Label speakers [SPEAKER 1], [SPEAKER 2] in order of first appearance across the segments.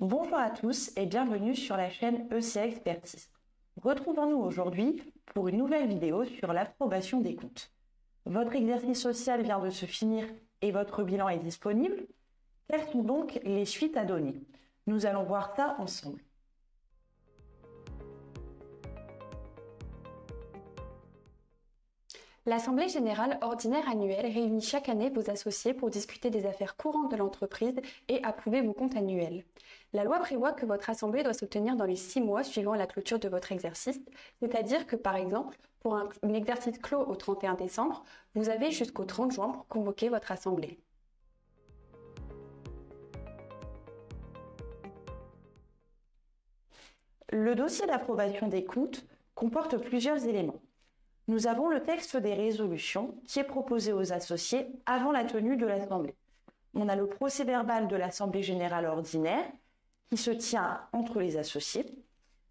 [SPEAKER 1] Bonjour à tous et bienvenue sur la chaîne ECA Expertise. Retrouvons-nous aujourd'hui pour une nouvelle vidéo sur l'approbation des comptes. Votre exercice social vient de se finir et votre bilan est disponible. Quelles sont donc les suites à donner? Nous allons voir ça ensemble.
[SPEAKER 2] L'Assemblée générale ordinaire annuelle réunit chaque année vos associés pour discuter des affaires courantes de l'entreprise et approuver vos comptes annuels. La loi prévoit que votre assemblée doit se tenir dans les 6 mois suivant la clôture de votre exercice, c'est-à-dire que par exemple, pour un exercice clos au 31 décembre, vous avez jusqu'au 30 juin pour convoquer votre assemblée.
[SPEAKER 1] Le dossier d'approbation des comptes comporte plusieurs éléments. Nous avons le texte des résolutions qui est proposé aux associés avant la tenue de l'Assemblée. On a le procès-verbal de l'Assemblée générale ordinaire qui se tient entre les associés.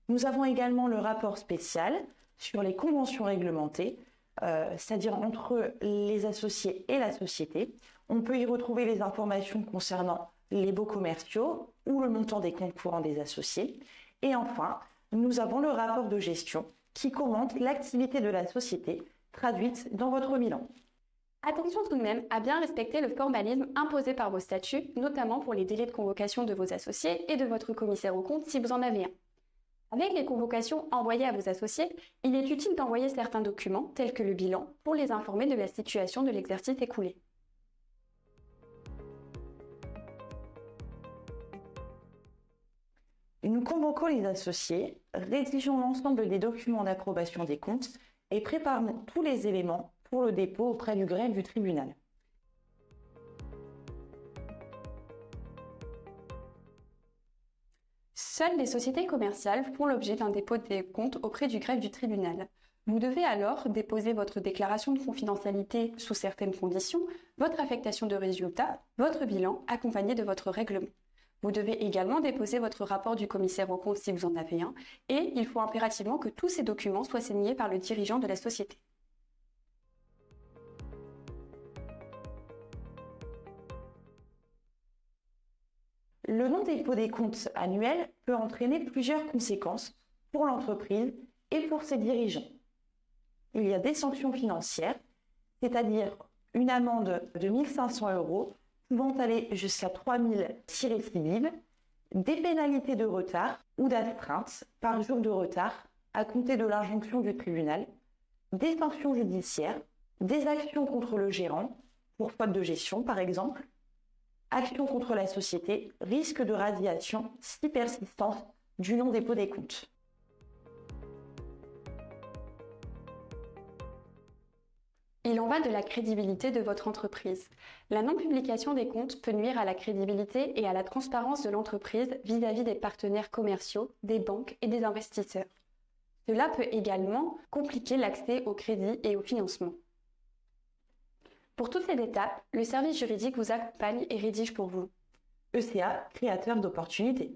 [SPEAKER 1] Nous avons également le rapport spécial sur les conventions réglementées, c'est-à-dire entre les associés et la société. On peut y retrouver les informations concernant les baux commerciaux ou le montant des comptes courants des associés. Et enfin, nous avons le rapport de gestion qui commente l'activité de la société traduite dans votre bilan.
[SPEAKER 2] Attention tout de même à bien respecter le formalisme imposé par vos statuts, notamment pour les délais de convocation de vos associés et de votre commissaire aux comptes si vous en avez un. Avec les convocations envoyées à vos associés, il est utile d'envoyer certains documents, tels que le bilan, pour les informer de la situation de l'exercice écoulé.
[SPEAKER 1] Nous convoquons les associés, rédigeons l'ensemble des documents d'approbation des comptes et préparons tous les éléments pour le dépôt auprès du greffe du tribunal.
[SPEAKER 2] Seules les sociétés commerciales font l'objet d'un dépôt des comptes auprès du greffe du tribunal. Vous devez alors déposer votre déclaration de confidentialité sous certaines conditions, votre affectation de résultats, votre bilan accompagné de votre règlement. Vous devez également déposer votre rapport du commissaire aux comptes si vous en avez un, et il faut impérativement que tous ces documents soient signés par le dirigeant de la société.
[SPEAKER 1] Le non-dépôt des comptes annuels peut entraîner plusieurs conséquences pour l'entreprise et pour ses dirigeants. Il y a des sanctions financières, c'est-à-dire une amende de 1 500 € pouvant aller jusqu'à 3 000 si récidive, des pénalités de retard ou d'astreinte par jour de retard à compter de l'injonction du tribunal, des sanctions judiciaires, des actions contre le gérant, pour faute de gestion par exemple, actions contre la société, risque de radiation si persistante du non-dépôt des comptes.
[SPEAKER 2] Il en va de la crédibilité de votre entreprise. La non-publication des comptes peut nuire à la crédibilité et à la transparence de l'entreprise vis-à-vis des partenaires commerciaux, des banques et des investisseurs. Cela peut également compliquer l'accès au crédit et au financement. Pour toutes ces étapes, le service juridique vous accompagne et rédige pour vous.
[SPEAKER 1] ECA, créateur d'opportunités.